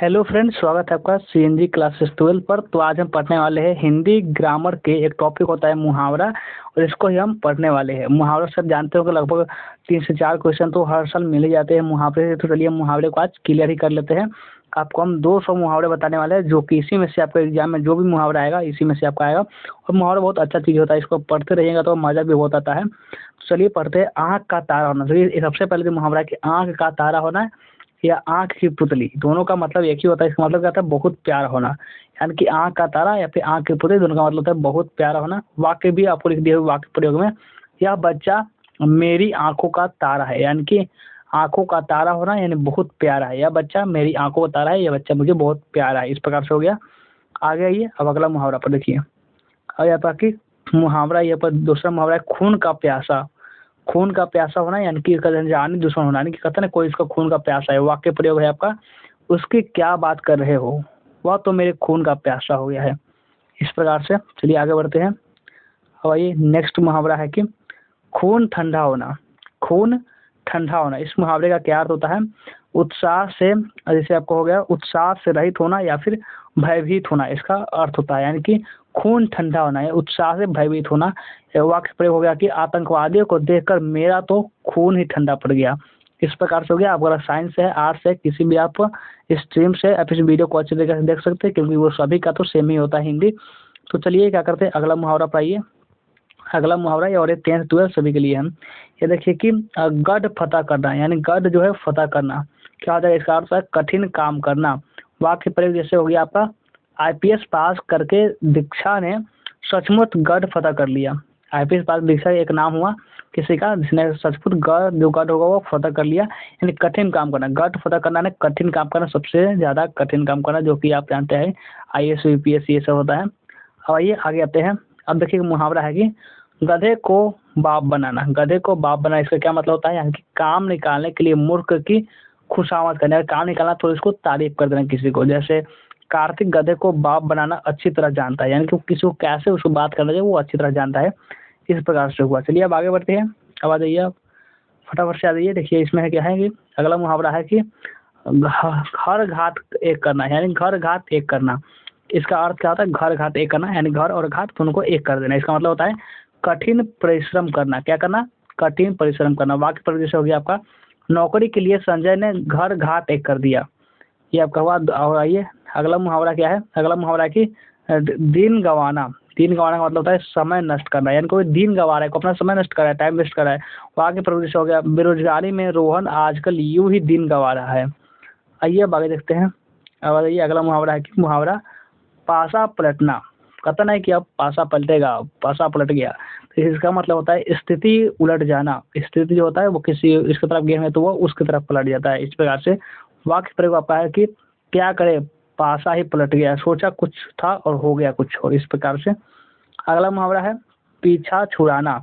Hello friends, स्वागत है आपका सीएनजी क्लासेस 12 पर। तो आज हम पढ़ने वाले हैं हिंदी ग्रामर के एक टॉपिक होता है मुहावरा, और इसको ही हम पढ़ने वाले हैं। मुहावरा सब जानते हो कि लगभग 3 से 4 क्वेश्चन तो हर साल मिल ही जाते हैं मुहावरे से। तो चलिए मुहावरे को आज क्लियर ही कर लेते हैं। आपको हम 200 मुहावरे बताने वाले हैं, जो कि इसी में से आपका एग्जाम में जो भी मुहावरा आएगा इसी में से आपका आएगा। और मुहावरा बहुत अच्छा चीज़ होता है, इसको पढ़ते रहिएगा तो मज़ा भी बहुत आता है। तो चलिए पढ़ते हैं। आँख का तारा होना। चलिए सबसे पहले जो मुहावरा है कि आँख का तारा होना या आँख की पुतली, दोनों का मतलब एक ही होता है। इसका मतलब क्या होता है? बहुत प्यारा होना। यानी कि आँख का तारा या फिर आँख की पुतली, दोनों का मतलब होता है बहुत प्यारा होना। वाक्य भी आपको लिख दिए हुए वाक्य प्रयोग में, यह बच्चा मेरी आंखों का तारा है। यानी कि आंखों का तारा होना यानी बहुत प्यारा है। यह बच्चा मेरी आंखों का तारा है, यह बच्चा मुझे बहुत प्यारा है। इस प्रकार से हो गया। आगे आइए, अब अगला मुहावरा पर देखिए। और यहाँ पर कि मुहावरा, यहाँ पर दूसरा मुहावरा है खून का प्यासा। खून का प्यासा होना यानी कि इसका जानी दुश्मन होना। यानी कि कहते हैं ना, कोई इसका खून का प्यासा है। वाक्य प्रयोग है आपका, उसकी क्या बात कर रहे हो, वह तो मेरे खून का प्यासा हो गया है। इस प्रकार से चलिए आगे बढ़ते हैं। अब आइए नेक्स्ट मुहावरा है कि खून ठंडा होना। खून ठंडा होना, इस मुहावरे का क्या अर्थ होता है? उत्साह से, जैसे आपको हो गया उत्साह से रहित होना या फिर भयभीत होना, इसका अर्थ होता है। यानी कि खून ठंडा होना है, उत्साह से भयभीत होना। वाक्य प्रयोग हो गया कि आतंकवादियों को देखकर मेरा तो खून ही ठंडा पड़ गया। इस प्रकार से हो गया। आप अगर साइंस है, आर्ट्स है, किसी भी आप स्ट्रीम से आप इस वीडियो को अच्छे तरीके से देख सकते हैं, क्योंकि वो सभी का तो सेम ही होता है हिंदी। तो चलिए क्या करते हैं, अगला मुहावरा पाइए। अगला मुहावरा है और ये 10th 12 सभी के लिए है। ये देखिए कि गढ़ फतह करना, यानी गढ़ जो है फतह करना क्या होता है? इसका अर्थ है कठिन काम करना। वाक्य प्रयोग जैसे हो गया आपका, आईपीएस पास करके दीक्षा ने सचमुच गढ़ फतह कर लिया। आईपीएस पास दीक्षा एक नाम हुआ किसी का, जिसने सचमुच गढ़ जो गढ़ होगा वो फतह कर लिया। यानी कठिन काम करना, गढ़ फतह करना ने कठिन काम करना, सबसे ज्यादा कठिन काम करना, जो कि आप जानते हैं आईएएस यूपीएससी ये सब होता है। अब आइए आगे आते हैं। अब देखिए मुहावरा है कि गधे को बाप बनाना। गधे को बाप बनाना, इसका क्या मतलब होता है? यानी कि काम निकालने के लिए मूर्ख की खुशामद करना। काम निकालना तो इसको तारीफ कर देना किसी को। जैसे कार्तिक गधे को बाप बनाना अच्छी तरह जानता है, यानी कि किसी को कैसे उसको बात करना चाहिए वो अच्छी तरह जानता है। इस प्रकार से हुआ। चलिए अब आगे बढ़ते हैं। अब आ जाइए, आप फटाफट से आ जाइए। देखिए इसमें है क्या है कि अगला मुहावरा है कि घर घात एक करना, यानी घर घात एक करना। इसका अर्थ क्या होता है? घर घात एक करना, यानी घर और घात दोनों को एक कर देना। इसका मतलब होता है कठिन परिश्रम करना। क्या करना? कठिन परिश्रम करना। वाक्य प्रयोग जैसे हो गया आपका, नौकरी के लिए संजय ने घर घात एक कर दिया। ये आपका हुआ। और आइए अगला मुहावरा क्या है? अगला मुहावरा है कि दिन गंवाना। दिन गंवाना का मतलब होता है समय नष्ट करना, यानी कोई दिन गंवा रहा है, को अपना समय नष्ट कर रहा है, टाइम वेस्ट कर रहा है। वाक्य प्रयोग जैसे हो गया, बेरोजगारी में रोहन आजकल यूं ही दिन गंवा रहा है। आइए अब आगे देखते हैं। अब आइए अगला मुहावरा है कि मुहावरा पासा पलटना। कहता नहीं कि अब पासा पलटेगा, पासा पलट गया। तो इसका मतलब होता है स्थिति उलट जाना। स्थिति जो होता है वो किसी इसकी तरफ गेम है तो वो उसकी तरफ पलट जाता है। इस प्रकार से वाक्य प्रयोग आपका है कि क्या करे, पासा ही पलट गया, सोचा कुछ था और हो गया कुछ और। इस प्रकार से अगला मुहावरा है पीछा छुड़ाना।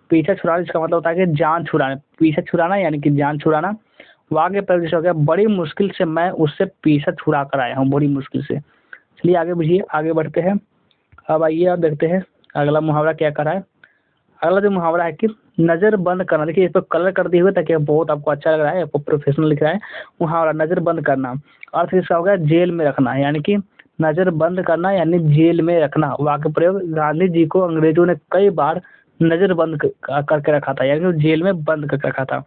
पीछा छुड़ाना, इसका मतलब होता है कि जान छुड़ाना। पीछा छुड़ाना यानी कि जान छुड़ाना। वाक्य प्रयोग जैसे हो गया, बड़ी मुश्किल से मैं उससे पीछा छुड़ा कर आया हूँ, बड़ी मुश्किल से। चलिए आगे बुझिए, आगे बढ़ते हैं। अब आइए आप देखते हैं अगला मुहावरा क्या कर रहा है। अगला जो मुहावरा है कि नजर बंद करना। देखिए इस पर कलर कर दिए हुए ताकि बहुत आपको अच्छा लग रहा है, आपको प्रोफेशनल लिख रहा है। मुहावरा नजर बंद करना, अर्थ इसका हो गया जेल में रखना। यानी कि नजर बंद करना यानी जेल में रखना। वाक्य प्रयोग, गांधी जी को अंग्रेजों ने कई बार नजर बंद करके रखा था, यानी कि जेल में बंद करके रखा था।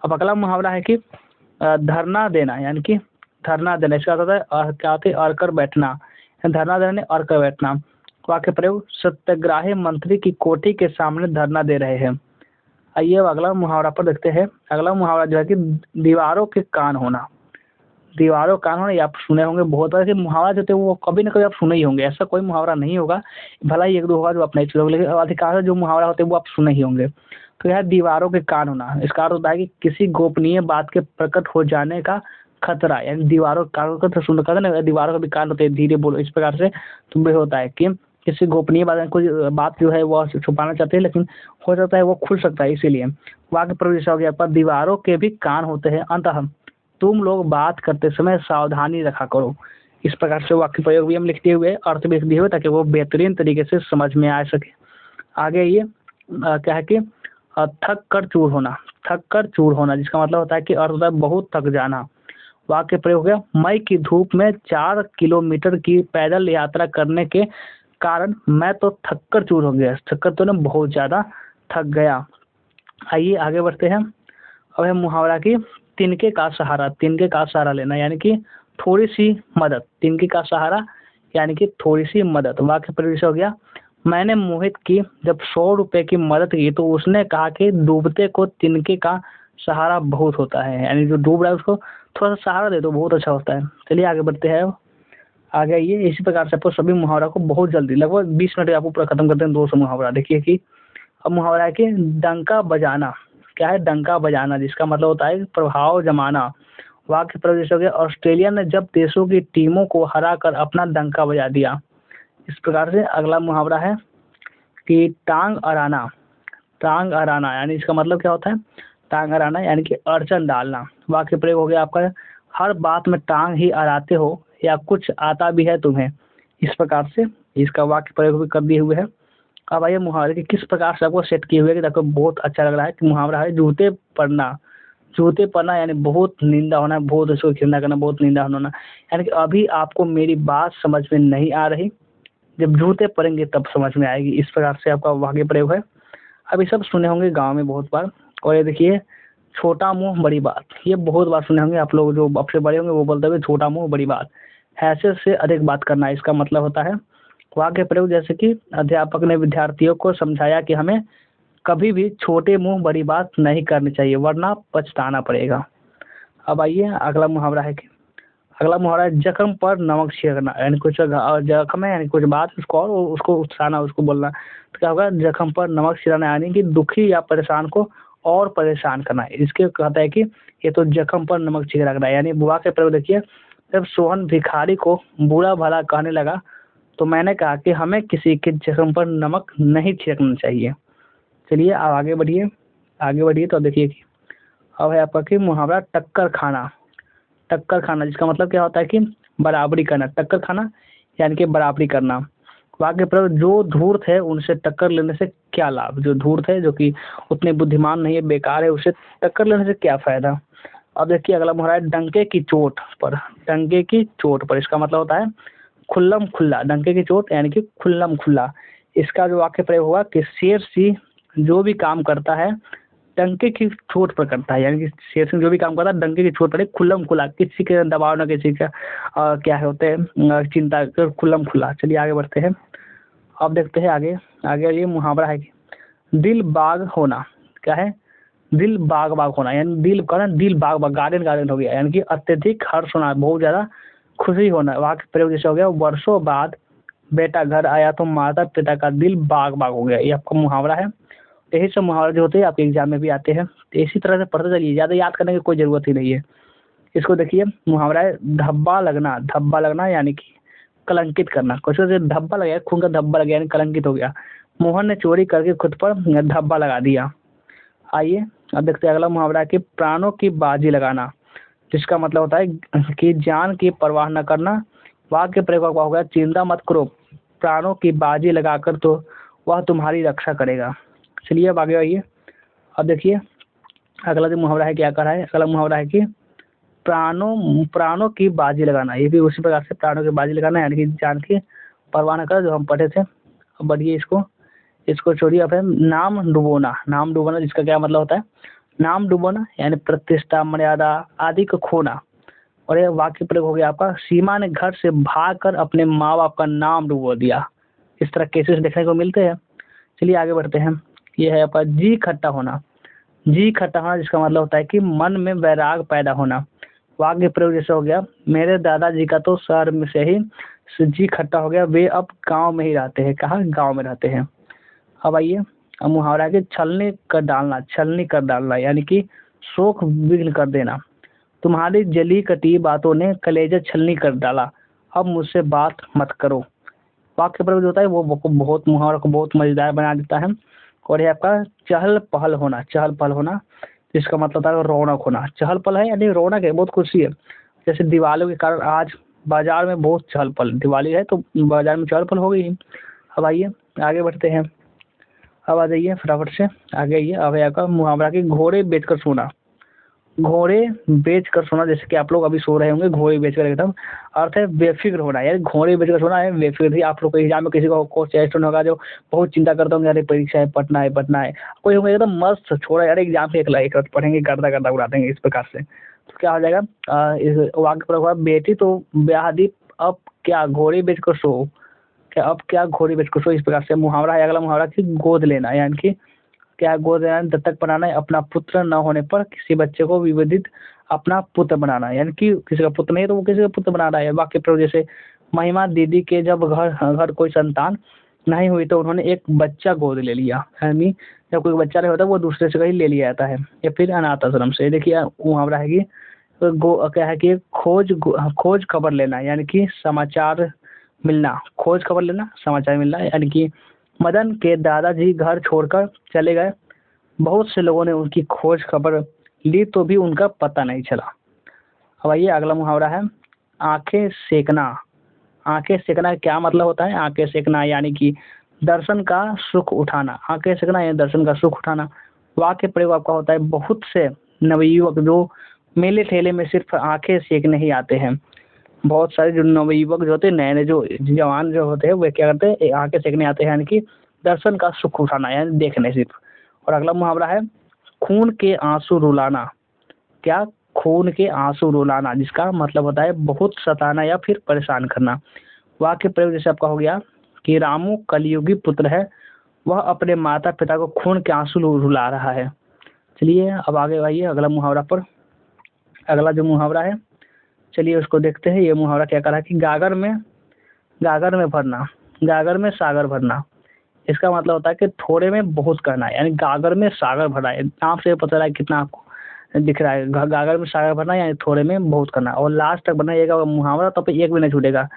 अब अगला मुहावरा है कि धरना देना, यानी कि धरना देना, इसका होता है क्या होता है? अड़ कर बैठना। धरना देना अड़ कर बैठना। वाक्य प्रयोग, सत्याग्रही मंत्री की कोठी के सामने धरना दे रहे हैं। आइए अब अगला मुहावरा पर देखते हैं। अगला मुहावरा जो है कि दीवारों के कान होना। दीवारों का कान होना, ये आप सुने होंगे बहुत बार। कि मुहावरा जो होते हैं वो कभी ना कभी आप सुने ही होंगे, ऐसा कोई मुहावरा नहीं होगा, भला ही एक दो होगा जो आप नहीं सुने होंगे, लेकिन अधिकांश जो मुहावरा होते हैं वो आप सुने ही होंगे। तो यह दीवारों के कान होना, इसका अर्थ होता है कि किसी गोपनीय बात के प्रकट हो जाने का खतरा। यानी दीवारों के कान को तो सुन कर ना, दीवारों के भी कान होते हैं, धीरे बोलो। इस प्रकार से तुम्हें होता है कि किसी गोपनीय बात, कोई बात जो है वो छुपाना चाहते हैं, लेकिन हो जाता है वो खुल सकता है, इसीलिए। वाक्य प्रयोग जैसा हो गया पर दीवारों के भी कान होते हैं, अंततः तुम लोग बात करते समय सावधानी रखा करो। इस प्रकार से वाक्य प्रयोग भी हम लिखते हुए, अर्थ भी लिख दिए हुए, ताकि वो बेहतरीन तरीके से समझ में आ सके। आगे ये क्या है कि थक कर चूर होना। थक कर चूर होना, जिसका मतलब होता है कि अर्थ होता है बहुत थक जाना। वाक्य प्रयोग हो गया, मई की धूप में 4 किलोमीटर की पैदल यात्रा करने के कारण मैं तो थक्कर चूर हो गया। थक्कर तो ना बहुत ज़्यादा थक गया। आइए आगे बढ़ते हैं। अब है मुहावरा की तिनके का सहारा। तिनके का सहारा लेना यानी कि थोड़ी सी मदद। तिनके का सहारा यानी कि थोड़ी सी मदद। वाक्य प्रयोग हो गया, मैंने मोहित की जब 100 रुपए की मदद की तो उसने कहा कि डूबते को तिनके का सहारा बहुत होता है, यानी जो डूब रहा है उसको थोड़ा सा सहारा दे दो, बहुत अच्छा होता है। चलिए आगे बढ़ते हैं। आगे आइए, इसी प्रकार से आपको सभी मुहावरा को बहुत जल्दी लगभग 20 मिनट में आपको पूरा खत्म करते हैं 200 मुहावरा। देखिए कि अब मुहावरा है कि डंका बजाना। क्या है डंका बजाना, जिसका मतलब होता है प्रभाव जमाना। वाक्य प्रयोग जैसे हो गया, ऑस्ट्रेलिया ने जब देशों की टीमों को हराकर अपना डंका बजा दिया। इस प्रकार से अगला मुहावरा है कि टांग अड़ाना। टांग अड़ाना यानी इसका मतलब क्या होता है, टांग अड़ाना यानी कि अड़चन डालना। वाक्य प्रयोग हो गया आपका, हर बात में टांग ही अड़ाते हो या कुछ आता भी है तुम्हें। इस प्रकार से इसका वाक्य प्रयोग भी कर दिए हुए हैं। अब आइए मुहावरे के किस प्रकार से आपको सेट किए हुए कि आपको बहुत अच्छा लग रहा है कि मुहावरा है जूते पड़ना। जूते पड़ना यानी बहुत निंदा होना, बहुत उसको घृणा करना, बहुत निंदा होना। यानी कि अभी आपको मेरी बात समझ में नहीं आ रही, जब जूते पड़ेंगे तब समझ में आएगी। इस प्रकार से आपका वाक्य प्रयोग है। अब ये सब सुने होंगे गांव में बहुत बार। और ये देखिए छोटा मुंह बड़ी बात, ये बहुत बार सुने होंगे आप लोग, जो आपसे बड़े होंगे वो बोलते हुए छोटा मुंह बड़ी बात, हैसियत से अधिक बात करना इसका मतलब होता है। वाक्य प्रयोग जैसे कि अध्यापक ने विद्यार्थियों को समझाया कि हमें कभी भी छोटे मुंह बड़ी बात नहीं करनी चाहिए वरना पछताना पड़ेगा। अब आइए अगला मुहावरा है कि अगला मुहावरा है जख्म पर नमक छिड़कना। यानी कुछ जख्म है यानी कुछ बात उसको और उसको उकसाना, उसको बोलना। तो क्या होगा, जख्म पर नमक छिड़कना यानी कि दुखी या परेशान को और परेशान करना। इसके कहता है कि ये तो जख्म पर नमक छिड़कना। यानी बुआ के प्रयोग देखिए, जब सोहन भिखारी को बुरा भला कहने लगा तो मैंने कहा कि हमें किसी के जख्म पर नमक नहीं छिड़कना चाहिए। चलिए अब आगे बढ़िए। आगे बढ़िए तो देखिए कि अब है आपका कि मुहावरा टक्कर खाना। टक्कर खाना जिसका मतलब क्या होता है कि बराबरी करना। टक्कर खाना यानी कि बराबरी करना। वाक्य प्रयोग, जो धूर्त है उनसे टक्कर लेने से क्या लाभ। जो धूर्त है, जो कि उतने बुद्धिमान नहीं है, बेकार है, उससे टक्कर लेने से क्या फायदा। अब देखिए अगला मुहावरा है डंके की चोट पर। डंके की चोट पर इसका मतलब होता है खुल्लम खुल्ला। डंके की चोट यानी कि खुल्लम खुल्ला। इसका जो वाक्य प्रयोग हुआ कि शेर सिंह जो भी काम करता है डंके की चोट पर करता है। यानी कि शेर सिंह जो भी काम करता है डंके की चोट पर, खुल्लम खुल्ला, किसी के दबाव ना किसी का क्या होते हैं चिंता कर, खुल्लम खुल्ला। चलिए आगे बढ़ते हैं। अब देखते हैं आगे। आगे ये मुहावरा है कि दिल बाग होना। क्या है, दिल बाग बाग होना यानी दिल का ना दिल बाग बाग, गार्डन गार्डन हो गया। यानी कि अत्यधिक हर्ष होना, बहुत ज्यादा खुशी होना। वाक्य प्रयोग जैसे हो गया, वर्षों बाद बेटा घर आया तो माता पिता का दिल बाग बाग हो गया। ये आपका मुहावरा है। यही सब मुहावरे जो होते हैं आपके एग्जाम में भी आते हैं, तो इसी तरह से पढ़ते चलिए, ज़्यादा याद करने की कोई ज़रूरत ही नहीं है। इसको देखिए मुहावरा है धब्बा लगना। धब्बा लगना यानी कि कलंकित करना। कुछ से धब्बा लग गया, खून का धब्बा लग गया यानी कलंकित हो गया। मोहन ने चोरी करके खुद पर धब्बा लगा दिया। आइए अब देखते हैं अगला मुहावरा है कि प्राणों की बाजी लगाना, जिसका मतलब होता है कि जान की परवाह न करना। वाक्य प्रयोग हो गया, चिंता मत करो, प्राणों की बाजी लगाकर तो वह तुम्हारी रक्षा करेगा। चलिए अब आगे आइए। अब देखिए अगला जो मुहावरा है क्या कर रहा है। अगला मुहावरा है कि प्राणों प्राणों की बाजी लगाना। ये भी उसी प्रकार से प्राणों की बाजी लगाना यानी कि जान की परवाह न कर, जो हम पढ़े थे। अब बढ़िए इसको इसको छोड़िए। अब है नाम डुबोना। नाम डुबोना जिसका क्या मतलब होता है, नाम डुबोना यानी प्रतिष्ठा मर्यादा आदि को खोना। और ये वाक्य प्रयोग हो गया आपका, सीमा ने घर से भागकर अपने माँ बाप का नाम डुबो दिया। इस तरह केसेस देखने को मिलते हैं। चलिए आगे बढ़ते हैं। ये है आपका जी खट्टा होना। जी खट्टा होना जिसका मतलब होता है कि मन में वैराग पैदा होना। वाक्य प्रयोग जैसे हो गया, मेरे दादाजी का तो शहर में से ही जी खट्टा हो गया, वे अब गांव में ही रहते हैं। कहाँ, गांव में रहते हैं। अब आइए अब मुहावरा है कि छलनी कर डालना। छलनी कर डालना यानी कि शोक विघ्न कर देना। तुम्हारी जली कटी बातों ने कलेजा छलनी कर डाला, अब मुझसे बात मत करो। वाक्य प्रयोग जो होता है वो बहुत मुहावरा को बहुत मजेदार बना देता है। और ये आपका चहल पहल होना। चहल पहल होना जिसका मतलब होता है रौनक होना। चहल पहल है यानी रौनक है, बहुत खुशी है। जैसे दिवाली के कारण आज बाजार में बहुत चहल पहल, दिवाली है तो बाजार में चहल पहल हो गई। अब आइए आगे बढ़ते हैं। अब आ जाइए फटाफट से आगे आइए। अब है आपका मुहावरा की घोड़े बेचकर सोना। घोड़े बेच कर सोना, जैसे कि आप लोग अभी सो रहे होंगे घोड़े बेच कर एकदम, अर्थ है बेफिक्र होना, यानी घोड़े बेच कर सोना है बेफिक्र। आप लोग को एग्जाम में किसी को क्वेश्चन होगा जो बहुत चिंता करता होंगे, अरे परीक्षा है, पढ़ना है पढ़ना है, कोई होंगे एकदम मस्त छोड़ा यार एग्जाम से एक रात पढ़ेंगे गर्दा गर्दा उड़ा देंगे इस प्रकार से। तो क्या हो जाएगा, इस वाक्य पर होगा बेटी तो ब्याह दी, अब क्या घोड़े बेच कर सो, क्या अब क्या घोड़े बेच कर सो, इस प्रकार से मुहावरा है। अगला मुहावरा की गोद लेना, यानी कि क्या गोद लेना, दत्तक बनाना है, अपना पुत्र न होने पर किसी बच्चे को विवादित अपना पुत्र बनाना, यानी कि किसी का पुत्र नहीं है तो वो किसी का पुत्र बना रहा है। वाक्य प्रयोग जैसे महिमा दीदी के जब घर घर कोई संतान नहीं हुई तो उन्होंने एक बच्चा गोद ले लिया, यानी जब कोई बच्चा नहीं होता वो दूसरे से कहीं ले लिया जाता है। या फिर अनाथ आश्रम से। देखिए मुहावरा है कि क्या है कि खोज खबर लेना, यानी कि समाचार मिलना, खोज खबर लेना समाचार मिलना, यानी कि मदन के दादाजी घर छोड़कर चले गए, बहुत से लोगों ने उनकी खोज खबर ली तो भी उनका पता नहीं चला। अब आइए अगला मुहावरा है आंखें सेकना। आंखें सेकना का क्या मतलब होता है, आंखें सेकना यानी कि दर्शन का सुख उठाना, आंखें सेकना यानी दर्शन का सुख उठाना। वाक्य प्रयोग आपका होता है बहुत से नवयुवक जो मेले ठेले में सिर्फ आंखें सेकने ही आते हैं, बहुत सारे जो नवयुवक जो होते हैं, नए नए जो जवान जो होते हैं वे क्या करते हैं, आंखें सेकने आते हैं, यानी कि दर्शन का सुख उठाना यानी देखने सिर्फ। और अगला मुहावरा है खून के आंसू रुलाना। क्या, खून के आंसू रुलाना, जिसका मतलब होता है बहुत सताना या फिर परेशान करना। वाक्य प्रयोग जैसे आपका हो गया कि रामू कलयुगी पुत्र है, वह अपने माता पिता को खून के आंसू रुला रहा है। चलिए अब आगे आइए अगला मुहावरा पर। अगला जो मुहावरा है चलिए उसको देखते हैं। ये मुहावरा क्या कर रहा है कि गागर में भरना, गागर में सागर भरना। इसका मतलब होता है कि थोड़े में बहुत करना है, यानी गागर में सागर भरना है। नाम से पता चला है कितना आपको दिख रहा है, गागर में सागर भरना यानी थोड़े में बहुत करना। और लास्ट तक बनाइएगा मुहावरा तो एक भी नहीं छूटेगा।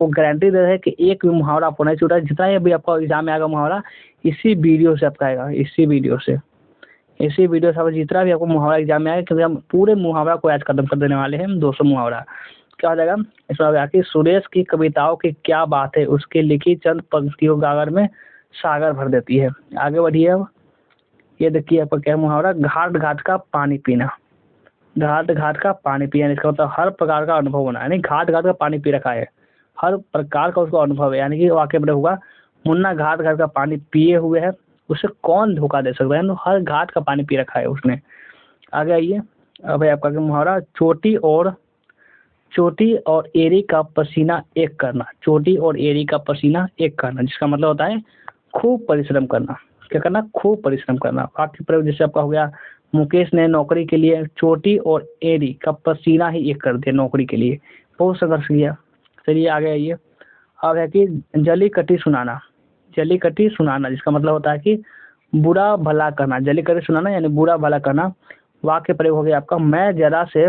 वो गारंटी दे रहे हैं कि एक भी मुहावरा आपको नहीं छूटा, जितना ये भी आपका एग्जाम में आएगा मुहावरा इसी वीडियो से आपका आएगा, इसी वीडियो से आपको जितना भी आपको मुहावरा एग्जाम में आएगा, क्योंकि हम पूरे मुहावरा को याद खत्म कर देने वाले हैं। हम 200 मुहावरा क्या हो जाएगा इसमें आगे कि सुरेश की कविताओं की क्या बात है, उसके लिखी चंद पंक्तियों गागर में सागर भर देती है। आगे बढ़िए अब ये देखिए आपका क्या मुहावरा घाट घाट का पानी पीना। घाट घाट का पानी पिया इसका मतलब हर प्रकार का अनुभव होना, यानी घाट घाट का पानी पी रखा है, हर प्रकार का उसको अनुभव है। यानी कि वाक्य में होगा मुन्ना घाट घाट का पानी पिए हुए है, उसे कौन धोखा दे सकता है, तो हर घाट का पानी पी रखा है उसने। आगे आइए अब है आपका मुहावरा चोटी और एरी का पसीना एक करना। चोटी और एरी का पसीना एक करना, जिसका मतलब होता है खूब परिश्रम करना। क्या करना, खूब परिश्रम करना। वाक्य प्रयोग जैसे आपका हो गया मुकेश ने नौकरी के लिए चोटी और एरी का पसीना ही एक कर दिया नौकरी के लिए, बहुत संघर्ष किया। चलिए आगे आइए अब है कि जली कटी सुनाना। जली कटी सुनाना जिसका मतलब होता है कि बुरा भला करना, जली कटी सुनाना यानी बुरा भला करना। वाक्य प्रयोग हो गया आपका मैं जरा से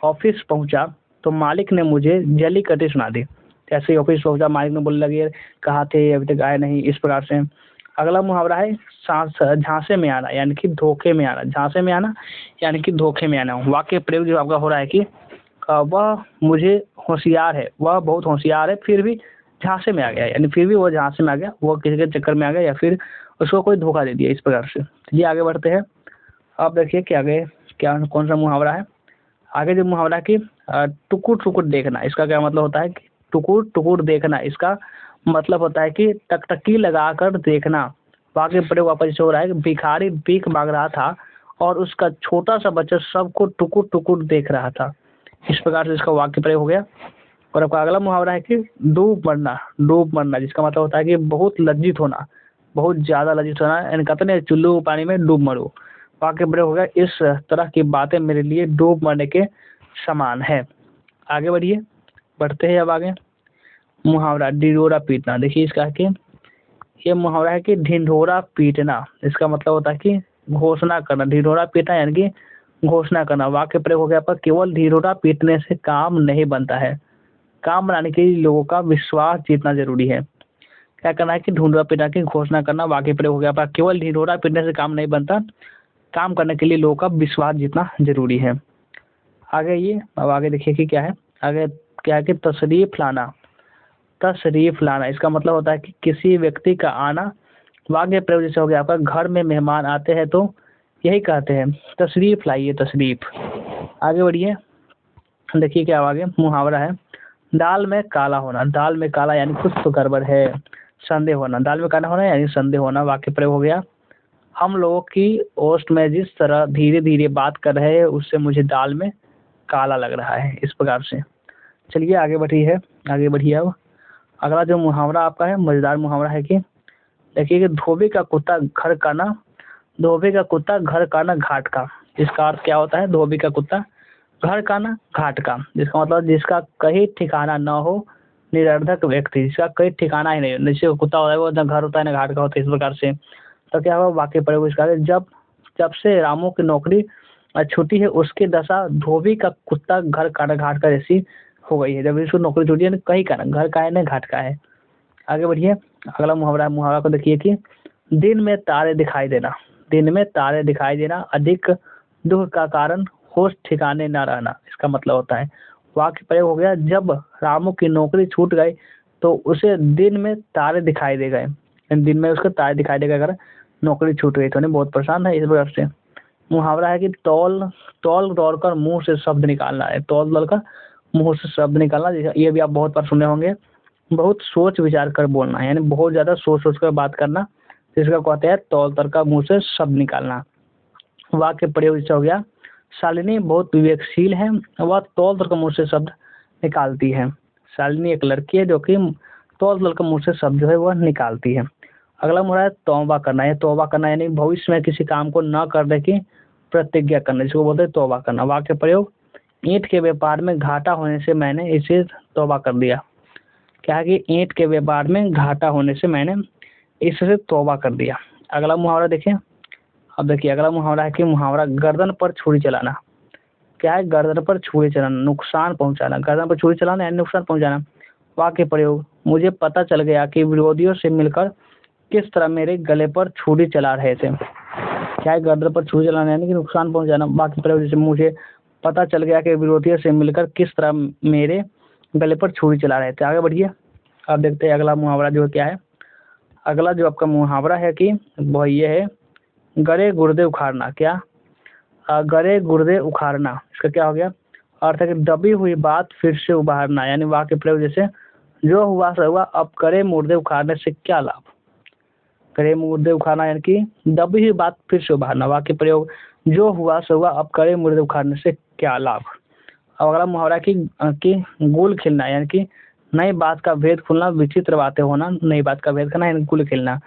ऑफिस पहुंचा तो मालिक ने मुझे जली कटी सुना दी। जैसे ही ऑफिस पहुंचा मालिक ने बोलने लगे कहाँ थे अभी तक आए नहीं, इस प्रकार से। अगला मुहावरा है झांसे में आना, यानी कि धोखे में आना। झांसे में आना यानी कि धोखे में आना। वाक्य प्रयोग जो आपका हो रहा है कि वह मुझे होशियार है, वह बहुत होशियार है फिर भी झांसे में आ गया, यानी फिर भी वो झांसे में आ गया, वो किसी के चक्कर में आ गया या फिर उसको कोई धोखा दे दिया, इस प्रकार से। चलिए आगे बढ़ते हैं। अब देखिए कि आगे क्या कौन सा मुहावरा है। आगे जो मुहावरा की टुकुर टुकुर देखना, इसका क्या मतलब होता है कि टुकुर टुकुर देखना, इसका मतलब होता है कि टकटकी लगाकर देखना। वाक्य प्रयोग वापस हो रहा है कि भिखारी भीख मांग रहा था और उसका छोटा सा बच्चा सबको टुकुर टुकुर देख रहा था, इस प्रकार से इसका वाक्य प्रयोग हो गया। और आपका अगला मुहावरा है कि डूब मरना। डूब मरना जिसका मतलब होता है कि बहुत लज्जित होना, बहुत ज़्यादा लज्जित होना, यानी कहते हैं चुल्लू पानी में डूब मरो। वाक्य प्रयोग हो गया इस तरह की बातें मेरे लिए डूब मरने के समान है। आगे बढ़िए, बढ़ते हैं अब आगे। मुहावरा ढिंढोरा पीटना। देखिए इसका कि ये मुहावरा है कि ढिंढोरा पीटना, इसका मतलब होता है कि घोषणा करना। ढिंढोरा पीटना यानी कि घोषणा करना। वाक्य प्रयोग हो गया पर केवल ढिंढोरा पीटने से काम नहीं बनता है, काम बनाने के लिए लोगों का विश्वास जीतना जरूरी है। क्या करना है कि ढिंढोरा पीटना की घोषणा करना। वाक्य प्रयोग हो गया पर केवल ढिंढोरा पीटने से काम नहीं बनता, काम करने के लिए लोगों का विश्वास जीतना जरूरी है। आगे ये अब आगे देखिए कि क्या है। आगे क्या है कि तशरीफ लाना। तशरीफ लाना इसका मतलब होता है कि किसी व्यक्ति का आना। वाक्य प्रयोग जैसे हो गया आपका घर में मेहमान आते हैं तो यही कहते हैं। तशरीफ लाइए तशरीफ। आगे बढ़िए, देखिए क्या आगे मुहावरा है। दाल में काला होना, दाल में काला यानी कुछ तो गड़बड़ है। संदेह होना, दाल में काला होना यानी संदेह होना। वाक्य प्रयोग हो गया। हम लोगों की ओस्ट में जिस तरह धीरे धीरे बात कर रहे हैं उससे मुझे दाल में काला लग रहा है, इस प्रकार से। चलिए आगे बढ़िए, आगे बढ़िए। अब अगला जो मुहावरा आपका है मजेदार मुहावरा है कि देखिए कि धोबी का कुत्ता घर का ना, धोबी का कुत्ता घर का ना घाट का। इसका अर्थ क्या होता है? धोबी का कुत्ता घर का ना घाट का, जिसका मतलब जिसका कहीं ठिकाना न हो, निरर्धक व्यक्ति जिसका कहीं ठिकाना ही नहीं हो। जैसे कुत्ता होता है वो ना घर होता है ना घाट का होता है, इस प्रकार से। तो क्या हुआ वाक्य प्रयोग इसका है, जब जब से रामू की नौकरी छुट्टी है उसकी दशा धोबी का कुत्ता घर का ना घाट का जैसी हो गई है। जब इसको नौकरी छुट्टी है ना कहीं का ना, घर का है ना घाट का है। आगे बढ़िए, अगला मुहावरा, मुहावरा को देखिए कि दिन में तारे दिखाई देना, दिन में तारे दिखाई देना अधिक दुख का कारण होश ठिकाने न रहना। इसका मतलब होता है, वाक्य प्रयोग हो गया, जब रामू की नौकरी छूट गई तो उसे दिन में तारे दिखाई दे गए, दिन में उसको तारे दिखाई दे गए अगर नौकरी छूट गई तो। नहीं बहुत परेशान है इस वजह से। मुहावरा है कि तौल तौल दौड़ कर मुंह से शब्द निकालना है, तौल दौड़ कर मुंह से शब्द निकालना, ये भी आप बहुत बार सुने होंगे। बहुत सोच विचार कर बोलना यानी बहुत ज्यादा सोच सोच कर बात करना, जिसका कहते हैं तौल तौल कर मुंह से शब्द निकालना। वाक्य प्रयोग इससे हो गया, शालिनी बहुत विवेकशील है, वह तौल तौल कर मुंह से शब्द निकालती है। शालिनी एक लड़की है जो कि तौल तौल कर मुंह से शब्द जो है वह निकालती है। अगला मुहावरा है तौबा करना है। तौबा करना यानी भविष्य में किसी काम को न करने की प्रतिज्ञा करना, जिसको बोलते हैं तौबा करना। वाक्य प्रयोग, ईंट के व्यापार में घाटा होने से मैंने इसे तौबा कर दिया। क्या है कि ईंट के व्यापार में घाटा होने से मैंने इससे तौबा कर दिया। अगला मुहावरा देखिए, अब देखिए अगला मुहावरा है कि मुहावरा गर्दन पर छुरी चलाना। क्या है? गर्दन पर छुरी चलाना, नुकसान पहुंचाना। गर्दन पर छुरी चलाना यानी नुकसान पहुंचाना। वाक्य प्रयोग, मुझे पता चल गया कि विरोधियों से मिलकर किस तरह मेरे गले पर छुरी चला रहे थे। क्या है? गर्दन पर छुरी चलाना यानी कि नुकसान पहुंचाना। वाक्य प्रयोग, जैसे मुझे पता चल गया कि विरोधियों से मिलकर किस तरह मेरे गले पर छुरी चला रहे थे। आगे बढ़िए, अब देखते हैं अगला मुहावरा जो है क्या है। अगला जो आपका मुहावरा है कि वह ये है, गरे गुर्दे उखाड़ना। क्या? गरे गुर्दे उखाड़ना, इसका क्या हो गया? अर्थ है कि दबी हुई बात फिर से उभारना। यानी वाक्य प्रयोग जैसे, जो हुआ सो हुआ, अब करे मुर्दे उखाड़ने से क्या लाभ। करे मुर्दे उखाड़ना यानी कि दबी हुई बात फिर से उभारना। वाक्य प्रयोग, जो हुआ सो हुआ, अब करे मुर्दे उखाड़ने से क्या लाभ। अब अगला मुहावरा कि गुल खिलना यानी कि नई बात का भेद खुलना, विचित्र बातें होना, नई बात का भेद करना यानी गुल खिलना।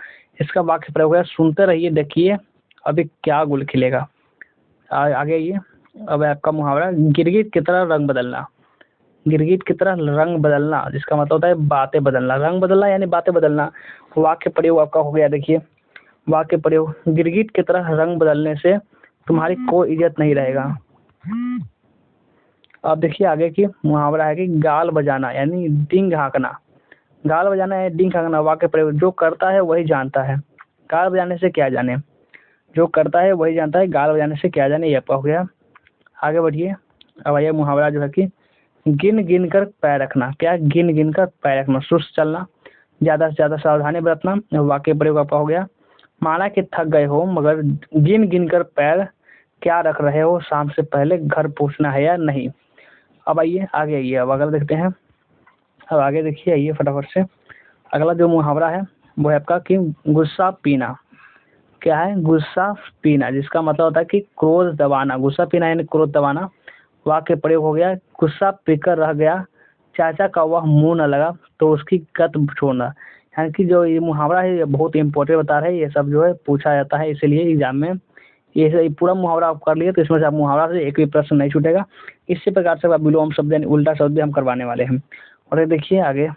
इसका वाक्य प्रयोग है, सुनते रहिए देखिए अभी क्या गुल खिलेगा। आगे ये, अब आपका मुहावरा गिरगिट की तरह रंग बदलना। गिरगिट की तरह रंग बदलना, जिसका मतलब होता है बातें बदलना। रंग बदलना यानी बातें बदलना। वाक्य प्रयोग आपका हो गया, देखिए वाक्य प्रयोग, गिरगिट की तरह रंग बदलने से तुम्हारी कोई इज्जत नहीं रहेगा। अब देखिए आगे की मुहावरा है कि गाल बजाना यानी डींग हाँकना। गाल बजाना है डींग हाँकना। वाक्य प्रयोग, जो करता है वही जानता है, गाल बजाने से क्या जाने। जो करता है वही जानता है, गाल बजाने से क्या जाने, ये आपका हो गया। आगे बढ़िए, अब आइए मुहावरा जो है कि गिन गिन कर पैर रखना। क्या? गिन गिन कर पैर रखना, सुस्त चलना, ज़्यादा से ज़्यादा सावधानी बरतना। वाक्य प्रयोग आपका हो गया, माना कि थक गए हो मगर गिन गिन कर पैर क्या रख रहे हो, शाम से पहले घर पहुँचना है या नहीं। अब आइए आगे आइए, अब अगला देखते हैं। अब आगे देखिए आइए फटाफट से। अगला जो मुहावरा है वो है आपका कि गुस्सा पीना। क्या है? गुस्सा पीना, जिसका मतलब होता है कि क्रोध दबाना। गुस्सा पीना यानी क्रोध दबाना। वाक्य प्रयोग हो गया, गुस्सा पीकर रह गया, चाचा का वह मुंह न लगा तो उसकी गत छोड़ना। यानी कि जो ये मुहावरा है ये बहुत इंपॉर्टेंट बता रहे हैं, ये सब जो है पूछा जाता है, इसलिए एग्जाम में ये पूरा मुहावरा आप कर लिए तो इसमें से आप मुहावरा से एक भी प्रश्न नहीं छूटेगा। इसी प्रकार से आप विलोम शब्द यानी उल्टा शब्द भी हम करवाने वाले हैं। और ये देखिए आगे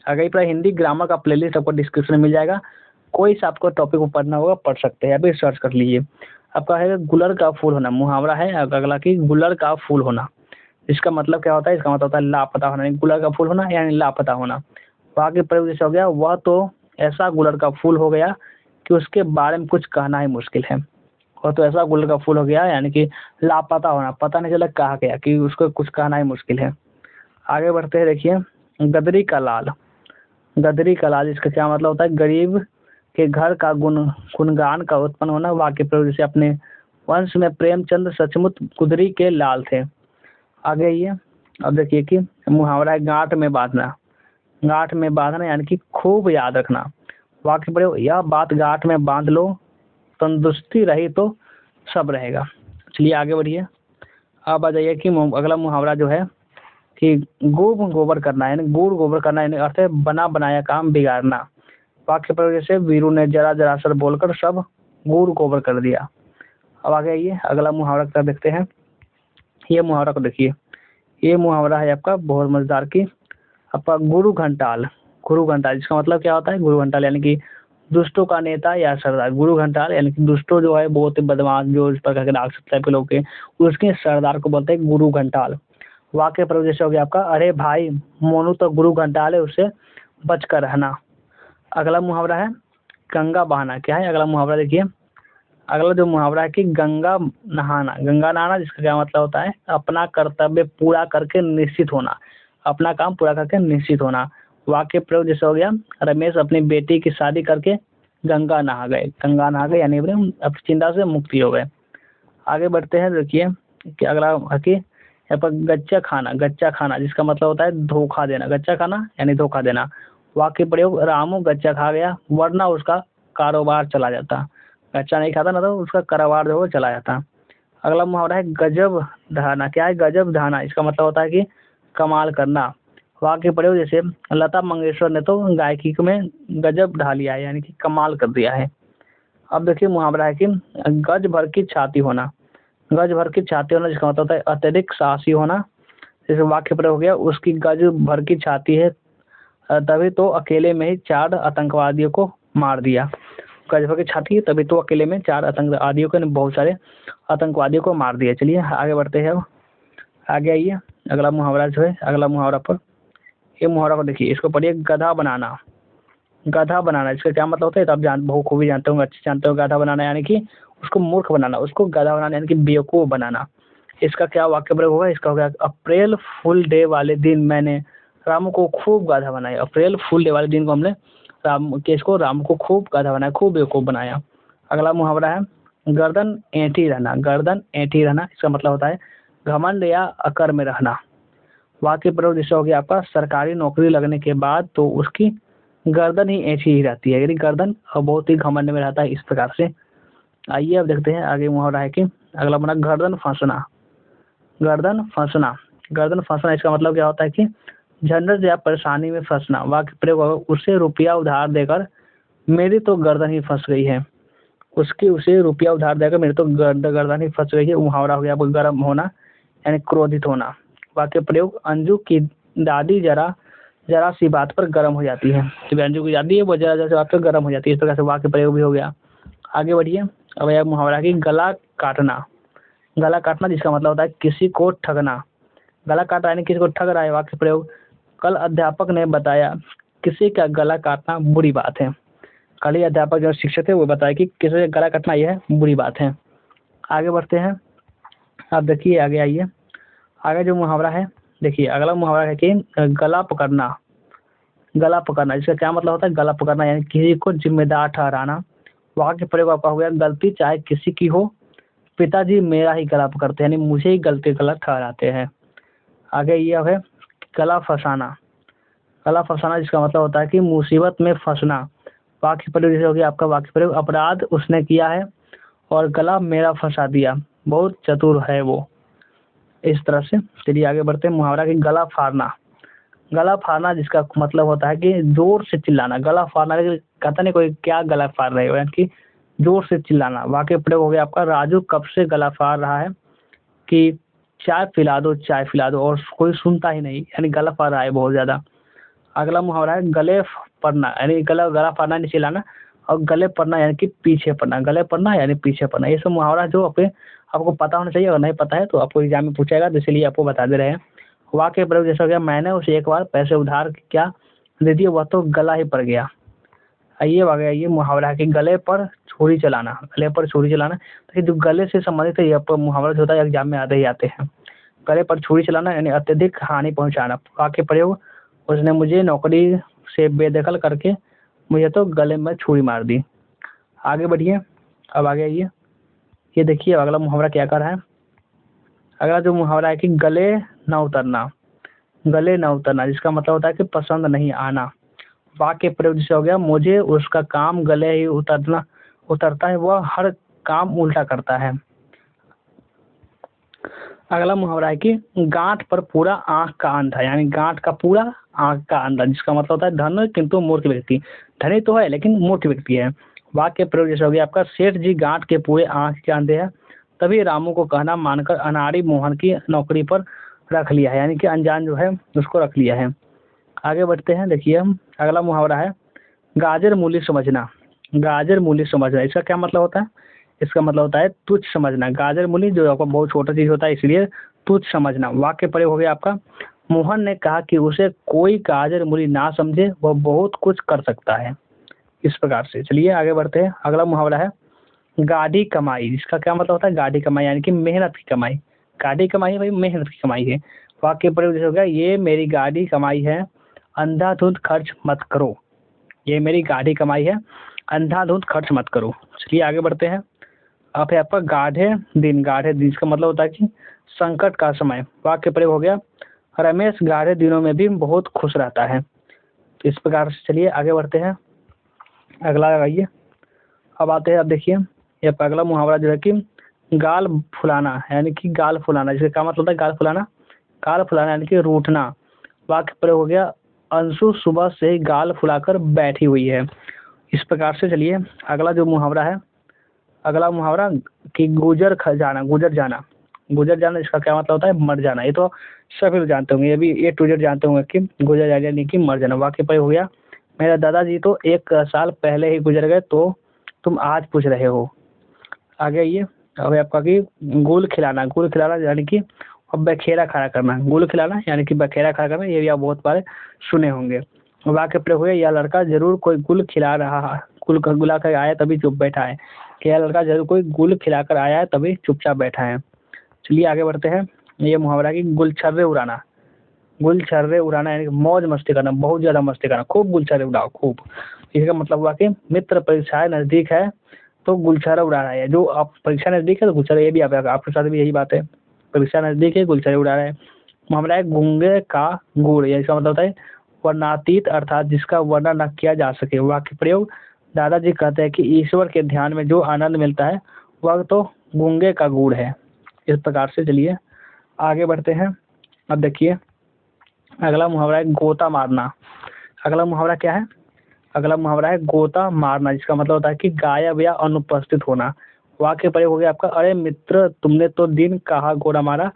आगे पूरा हिंदी ग्रामर का प्लेलिस्ट आपको डिस्क्रिप्शन में मिल जाएगा। कोई सा आपको टॉपिक को पढ़ना होगा पढ़ सकते हैं, अभी सर्च कर लीजिए। आपका है गुलर का फूल होना, मुहावरा है अगला की गुलर का फूल होना। इसका मतलब क्या होता है? इसका मतलब होता है लापता होना। गुलर का फूल होना यानी लापता होना। वाक्य प्रयोग जैसे हो गया, वह तो ऐसा गुलर का फूल हो गया कि उसके बारे में कुछ कहना ही मुश्किल है। वह तो ऐसा गुलर का फूल हो गया यानी कि लापता होना, पता नहीं चला कहा गया, कि उसको कुछ कहना ही मुश्किल है। आगे बढ़ते हैं, देखिए गदरी का लाल। गदरी का लाल, इसका क्या मतलब होता है? गरीब के घर का गुणगान का उत्पन्न होना। वाक्य प्रयोग जैसे अपने वंश में प्रेमचंद सचमुच कुदरी के लाल थे। आगे ये अब देखिए कि मुहावरा है गांठ में बांधना। गांठ में बांधना यानी कि खूब याद रखना। वाक्य प्रयोग, यह बात गांठ में बांध लो, तंदुरुस्ती रही तो सब रहेगा। चलिए आगे बढ़िए। अब आ जाइए कि अगला मुहावरा जो है कि गुड़ गोबर करना, यानी गुड़ गोबर करना यानी अर्थ है बना बनाया काम बिगाड़ना। वाक्य प्रयोग जैसे वीरू ने जरा जरा सर बोलकर सब गुड़ गोबर कर दिया। अब आगे आइए अगला मुहावरा का देखते हैं। ये मुहावरा को देखिए, ये मुहावरा है आपका बहुत मजेदार की आपका गुरु घंटाल। गुरु घंटाल इसका मतलब क्या होता है? गुरु घंटाल यानी कि दुष्टों का नेता या सरदार। गुरु घंटाल यानी कि दुष्टों जो है बहुत ही बदमाश, जो इस प्रकार के राक्षस टाइप के लोग के, उसके सरदार को बोलते हैं गुरु घंटाल। वाक्य प्रयोग जैसे हो गया आपका, अरे भाई मोनू तो गुरु घंटाल है, उससे बच कर रहना। अगला मुहावरा है गंगा बहाना। क्या है अगला मुहावरा? देखिए अगला जो मुहावरा है कि गंगा नहाना। गंगा नहाना जिसका क्या मतलब होता है? अपना कर्तव्य पूरा करके निश्चित होना, अपना काम पूरा करके निश्चित होना। वाक्य प्रयोग जैसे हो गया, रमेश अपनी बेटी की शादी करके गंगा नहा गए। गंगा नहा गए यानी अपनी चिंता से मुक्ति हो गए। आगे बढ़ते हैं। देखिए कि अगला है कि यहाँ पर गच्चा खाना। गच्चा खाना जिसका मतलब होता है धोखा देना। गच्चा खाना यानी धोखा देना। वाक्य प्रयोग, रामू गच्चा खा गया वरना उसका कारोबार चला जाता। गच्चा नहीं खाता ना तो उसका कारोबार जो है चला जाता। अगला मुहावरा है गजब ढाना। क्या है गजब ढाना? इसका मतलब होता है कि कमाल करना। वाक्य प्रयोग जैसे लता मंगेशकर ने तो गायकी में गजब ढा लिया है, यानी कि कमाल कर दिया है। अब देखिए मुहावरा है कि गज भर की छाती होना। गज भर की छाती होना जिसका मतलब होता है अत्यधिक साहसी होना। जैसे वाक्य प्रयोग हो गया, उसकी गज भर की छाती है तभी तो अकेले में ही 4 आतंकवादियों को मार दिया। गज भर की छाती है तभी तो अकेले में 4 आतंकवादियों को, बहुत सारे आतंकवादियों को मार दिया। चलिए आगे बढ़ते हैं। आगे आइए अगला मुहावरा जो है, अगला मुहावरा पर ये मुहावरा को देखिए, इसको पढ़िए गधा बनाना। गधा बनाना इसका क्या मतलब होता है? तो आप बहुखूबी जानते होंगे, अच्छे जानते हो। गधा बनाना यानी कि उसको मूर्ख बनाना, उसको गधा बनाना यानी कि बेवकूफ बनाना। इसका क्या वाक्य प्रयोग होगा? इसका हो गया, अप्रैल फुल डे वाले दिन मैंने रामू को खूब गाधा बनाया। अप्रैल फुल डे वाले दिन को हमने राम को खूब गाधा बनाया, खूब बेवकूफ बनाया। अगला मुहावरा है गर्दन ऐंठी रहना। गर्दन ऐंठी रहना इसका मतलब होता है घमंड या अकर में रहना। वाक्य प्रयोग जैसे हो गया आपका, सरकारी नौकरी लगने के बाद तो उसकी गर्दन ही ऐसी ही रहती है, यानी गर्दन बहुत ही घमंड में रहता है, इस प्रकार से। आइए अब देखते हैं आगे मुहावरा है कि अगला बना गर्दन फंसना। गर्दन फंसना, गर्दन फंसना इसका मतलब क्या होता है कि झंझट या परेशानी में फंसना। वाक्य प्रयोग होगा, उसे रुपया उधार देकर मेरी तो गर्दन ही फंस गई है। उसे रुपया उधार देकर मेरी तो गर्दन ही फंस गई है। मुहावरा हो गया आपको गर्म होना यानी क्रोधित होना। वाक्य प्रयोग, अंजू की दादी जरा सी बात पर गर्म हो जाती है। तो अंजू की दादी है वो जरा जरा सी बात पर गर्म हो जाती है। इस प्रकार से वाक्य प्रयोग भी हो गया। आगे बढ़िए। अब यह मुहावरा की गला काटना। गला काटना जिसका मतलब होता है किसी को ठगना। गला काटा यानी किसी को ठग रहा है। वाक्य प्रयोग, कल अध्यापक ने बताया किसी का गला काटना बुरी बात है। कल ही अध्यापक जो शिक्षक थे वो बताया कि किसी का गला काटना यह बुरी बात है। आगे बढ़ते हैं। आप देखिए आगे आइए। आगे जो मुहावरा है देखिए, अगला मुहावरा है कि गला पकड़ना। गला पकड़ना इसका क्या मतलब होता है? गला पकड़ना यानी किसी को जिम्मेदार ठहराना। वाक्य प्रयोग आपका हो गया, गलती चाहे किसी की हो पिताजी मेरा ही गला पकड़ते हैं, यानी मुझे ही गलत ठहराते हैं। आगे ये है गला फंसाना। गला फंसाना जिसका मतलब होता है कि मुसीबत में फंसना। वाक्य प्रयोग जैसे हो गया आपका, वाक्य प्रयोग, अपराध उसने किया है और गला मेरा फंसा दिया, बहुत चतुर है वो। इस तरह से। चलिए आगे बढ़ते हैं। मुहावरा की गला फाड़ना। गला फाड़ना जिसका मतलब होता है कि जोर से चिल्लाना। गला फाड़ना कहता नहीं कोई क्या गला फाड़ रहे हो, यानी कि जोर से चिल्लाना। वाक्य प्रयोग हो गया आपका, राजू कब से गला फाड़ रहा है कि चाय पिला दो चाय पिला दो, और कोई सुनता ही नहीं, यानी गला फाड़ रहा है बहुत ज्यादा। अगला मुहावरा है गले पड़ना, यानी गला फाड़ना नहीं चिल्लाना, और गले पड़ना यानी कि पीछे पड़ना। गले पड़ना यानी पीछे पड़ना। ये सब मुहावरा जो आपको पता होना चाहिए, और नहीं पता है तो आपको एग्जाम में पूछेगा, तो इसलिए आपको बता दे रहे हैं। वाक्य प्रयोग जैसा हो गया, मैंने उसे एक बार पैसे उधार क्या दे दिए, वह तो गला ही पड़ गया। आइए आगे आइए। मुहावरा है कि गले पर छुरी चलाना। गले पर छुरी चलाना तो जो गले से संबंधित है, यह मुहावरा जो होता है एग्जाम में आते ही आते हैं। गले पर छुरी चलाना यानी अत्यधिक हानि पहुंचाना। वाक्य प्रयोग, उसने मुझे नौकरी से बेदखल करके मुझे तो गले में छुरी मार दी। आगे बढ़िए। अब आगे आइए। ये देखिए अगला मुहावरा क्या कर रहा है। अगला जो मुहावरा है कि गले न उतरना, गले न उतरना जिसका मतलब होता है कि पसंद नहीं आना। वाक्य प्रयोग जैसे हो गया, मुझे उसका काम गले ही उतरता है, वह हर काम उल्टा करता है। अगला मुहावरा है कि गांठ पर पूरा आंख का अंधा, यानी गांठ का पूरा आंख का अंधा जिसका मतलब होता है धन किंतु मूर्ख व्यक्ति। धनी तो है लेकिन मूर्ख व्यक्ति है। वाक्य प्रयोग जैसे हो गया आपका, सेठ जी गांठ के पूरे आंख के अंधे हैं, तभी रामू को कहना मानकर अनाड़ी मोहन की नौकरी पर रख लिया है, यानी कि अनजान जो है उसको रख लिया है। आगे बढ़ते हैं, देखिए हम अगला मुहावरा है गाजर मूली समझना। गाजर मूली समझना इसका क्या मतलब होता है। इसका मतलब होता है तुच्छ समझना। गाजर मूली जो आपका बहुत छोटा चीज होता है इसलिए तुच्छ समझना। वाक्य प्रयोग हो गया आपका, मोहन ने कहा कि उसे कोई गाजर मूली ना समझे, वह बहुत कुछ कर सकता है। इस प्रकार से चलिए आगे बढ़ते हैं। अगला मुहावरा है गाढ़ी कमाई। इसका क्या मतलब होता है गाढ़ी कमाई, यानी कि मेहनत की कमाई। गाढ़ी कमाई भाई मेहनत की कमाई है। वाक्य प्रयोग जैसे हो गया, ये मेरी गाढ़ी कमाई है, अंधाधुंध खर्च मत करो। ये मेरी गाढ़ी कमाई है, अंधाधुंध खर्च मत करो। चलिए आगे बढ़ते हैं। अब है आपका गाढ़े दिन। गाढ़े दिन इसका मतलब होता है कि संकट का समय। वाक्य प्रयोग हो गया, रमेश गाढ़े दिनों में भी बहुत खुश रहता है। तो इस प्रकार से चलिए आगे बढ़ते हैं। अगला लगाइए। अब आते हैं, अब देखिए ये अगला मुहावरा जो है कि गाल फुलाना, यानी कि गाल फुलाना जिसका क्या मतलब होता है गाल फुलाना। गाल फुलाना यानी कि रूठना। वाक्य प्रयोग हो गया, अंशु सुबह से ही गाल फुलाकर बैठी हुई है। इस प्रकार से चलिए अगला जो मुहावरा है, अगला मुहावरा कि गुजर जाना। गुजर जाना, गुजर जाना इसका क्या मतलब होता है मर जाना। ये तो सभी लोग जानते होंगे, ये भी ए टू जेड जानते होंगे कि गुजर जाना यानी कि मर जाना। वाक्य प्रयोग हो गया, मेरा दादाजी तो 1 साल पहले ही गुजर गए, तो तुम आज पूछ रहे हो। आगे ये अब आपका कि गुल खिलाना। गुल खिलाना यानी कि अब बखेरा खड़ा करना। गुल खिलाना यानी कि बखेरा खड़ा करना, ये भी आप बहुत बार सुने होंगे। वाक्य प्रयोग हुए, यह लड़का जरूर कोई गुल खिला रहा है, गुल गुला कर आया तभी चुप बैठा है। कि यह लड़का जरूर कोई गुल खिलाकर आया है तभी चुपचाप बैठा है। चलिए आगे बढ़ते हैं। ये मुहावरा की गुलछर्रे उड़ाना। गुलछर्रे उड़ाना यानी कि मौज मस्ती करना, बहुत ज्यादा मस्ती करना, खूब गुलछर्रे उड़ाओ खूब। इसका मतलब हुआ कि मित्र परीक्षाएं नजदीक है तो गुलछर्रा उड़ा रहा है। जो आप परीक्षा नजदीक है तो गुलछर्रा, ये भी आपके साथ भी यही बात है, परीक्षा नजदीक है गुलछर्रे उड़ा रहा है। मुहावरा है गूंगे का गुड़। ये इसका मतलब होता है वर्णातीत अर्थात जिसका वर्णन न किया जा सके। वाक्य प्रयोग, दादाजी कहते हैं कि ईश्वर के ध्यान में जो आनंद मिलता है वह तो गूंगे का गुड़ है। इस प्रकार से चलिए आगे बढ़ते हैं। अब देखिए अगला मुहावरा है गोता मारना। अगला मुहावरा क्या है। अगला मुहावरा है गोता मारना जिसका मतलब होता है कि गायब या अनुपस्थित होना। वाक्य प्रयोग हो गया आपका, अरे मित्र तुमने तो दिन कहा गोरा मारा,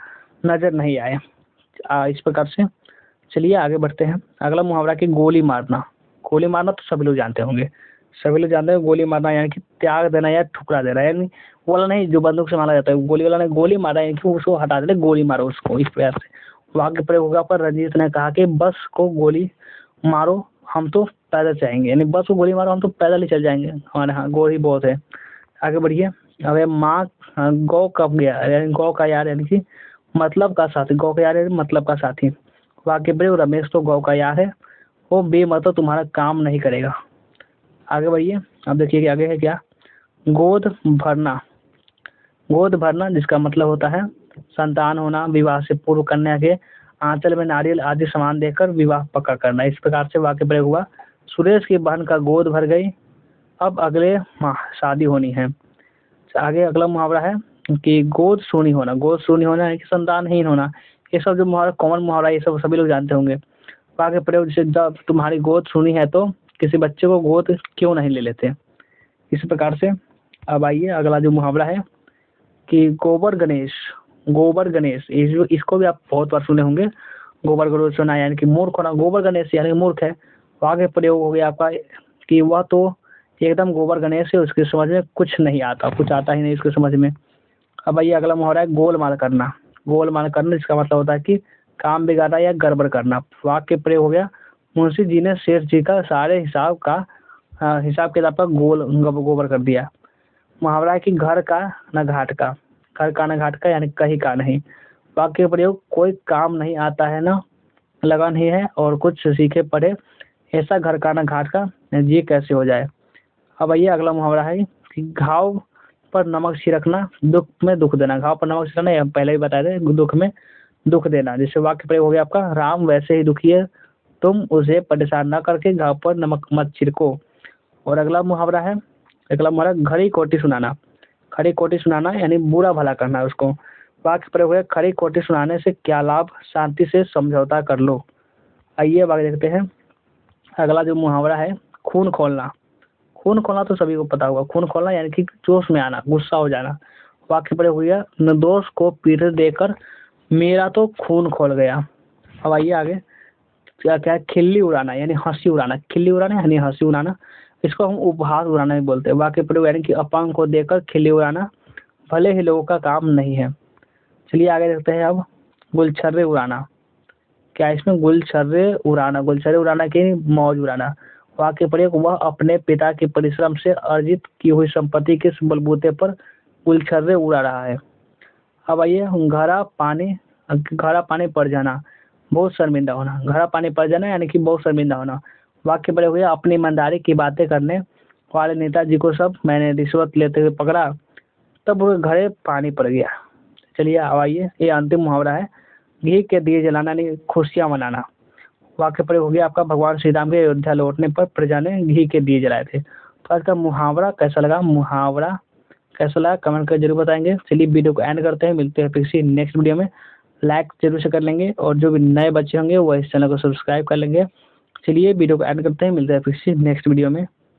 नजर नहीं आए। इस प्रकार से चलिए आगे बढ़ते हैं। अगला मुहावरा की गोली मारना। गोली मारना तो सभी लोग जानते होंगे, सभी लोग जानते हैं गोली मारना यानी कि त्याग देना या ठुकरा देना। यानी वो वाला नहीं जो बंदूक से मारा जाता है, गोली वाला ने गोली मारा यानी कि उसको हटा देना, गोली मारो उसको। इस प्रकार से वाक्य प्रयोग होगा पर रंजीत ने कहा कि बस को गोली मारो हम तो पैदल जाएंगे, यानी बस को गोली मारो हम तो पैदल ही चल जाएंगे, हमारे यहाँ गोली बहुत है। आगे बढ़िए। अब माँ गौ कब गया, यानी गौ का यार यानी कि मतलब का साथी। गौ का यार यानी मतलब का साथी। वाक्य प्रयोग, रमेश तो गौ का यार है, वो बेमतलब तुम्हारा काम नहीं करेगा। आगे बढ़िए। अब देखिए कि आगे है क्या, गोद भरना। गोद भरना जिसका मतलब होता है संतान होना, विवाह से पूर्व कन्या के आंचल में नारियल आदि सामान देकर विवाह पक्का करना। इस प्रकार से वाक्य प्रयोग हुआ, सुरेश की बहन का गोद भर गई, अब अगले माह शादी होनी है। आगे अगला मुहावरा है कि गोद सूनी होना। गोद सूनी होना है कि संतानहीन होना। ये सब जो मुहावरा कॉमन मुहावरा ये सब सभी लोग जानते होंगे। वाक्य प्रयोग जैसे जब तुम्हारी गोद सूनी है तो किसी बच्चे को गोद क्यों नहीं ले लेते। इस प्रकार से अब आइए अगला जो मुहावरा है कि गोबर गणेश। गोबर गणेश इसको भी आप बहुत बार सुने होंगे। गोबर गणेश सुना यानी कि मूर्ख होना, गोबर गणेश यानी कि मूर्ख है। वाक्य प्रयोग हो गया आपका कि वह तो एकदम गोबर गणेश है, उसकी समझ में कुछ नहीं आता, कुछ आता ही नहीं उसकी समझ में। अब आइए अगला मुहावरा है गोलमाल करना। गोलमाल करना जिसका मतलब होता है कि काम बिगाड़ना या गड़बड़ करना। वाक्य प्रयोग हो गया, मुंशी जी ने शेष जी का सारे हिसाब किताब का गोबर कर दिया। मुहावरा है कि घर का न घाट का। घर का न घाट का यानी कहीं का नहीं। वाक्य प्रयोग, कोई काम नहीं आता है ना लगन ही है और कुछ सीखे पढ़े, ऐसा घर का न घाट का ये कैसे हो जाए। अब आइए अगला मुहावरा है कि घाव पर नमक छिड़कना, दुख में दुख देना। घाव पर नमक छिड़कना ये हम पहले ही बताए थे, दुख में दुख देना। जैसे वाक्य प्रयोग हो गया आपका, राम वैसे ही दुखी है, तुम उसे परेशान न करके घाव पर नमक मत छिड़को। और अगला मुहावरा है, अगला मुहावरा खरी खोटी सुनाना। खरी खोटी सुनाना यानी बुरा भला करना उसको। वाक्य प्रयोग है, खरी खोटी सुनाने से क्या लाभ, शांति से समझौता कर लो। आइए अब आगे देखते हैं। अगला जो मुहावरा है, खून खोलना। खून खोलना तो सभी को पता होगा। खून खोलना यानी कि जोश में आना, गुस्सा हो जाना। वाक्य प्रयोग हो गया, निर्दोष को पीठ देकर मेरा तो खून खोल गया। अब आइए आगे, क्या क्या है, खिल्ली उड़ाना यानी हंसी उड़ाना। खिल्ली उड़ाना यानी हंसी उड़ाना, इसको हम उपहास उड़ाना भी बोलते हैं। वाक्य प्रयोग यानी कि अपंग को देखकर खिल्ली उड़ाना भले ही लोगों का काम नहीं है। चलिए आगे देखते हैं अब, गुलछर्रे उड़ाना। क्या इसमें गुलछर्रे उड़ाना, गुलछर्रे उड़ाना की मौज उड़ाना। वाक्य प्रयोग, वह अपने पिता के परिश्रम से अर्जित की हुई संपत्ति के बलबूते पर गुलछर्रे उड़ा रहा है। अब आइए, घड़ा पानी पड़ जाना, बहुत शर्मिंदा होना। घड़ा पानी पड़ जाना यानी कि बहुत शर्मिंदा होना। वाक्य प्रयोग हुआ, अपनी ईमानदारी की बातें करने वाले नेताजी को सब मैंने रिश्वत लेते हुए पकड़ा, तब वो घड़े पानी पड़ गया। चलिए अब आइए, ये अंतिम मुहावरा है, घी के दिए जलाना यानी खुशियां मनाना। वाक्य प्रयोग हो गया आपका, भगवान श्री राम के अयोध्या लौटने पर प्रजा ने घी के दिए जलाए थे। तो आज का मुहावरा कैसा लगा, मुहावरा कैसा लगा कमेंट कर जरूर बताएंगे। चलिए वीडियो को एंड करते हैं, मिलते हैं फिर से नेक्स्ट वीडियो में। लाइक जरूर से कर लेंगे और जो भी नए बच्चे होंगे वो इस चैनल को सब्सक्राइब कर लेंगे। चलिए वीडियो को एंड करते हैं, मिलते हैं फिर से नेक्स्ट वीडियो में।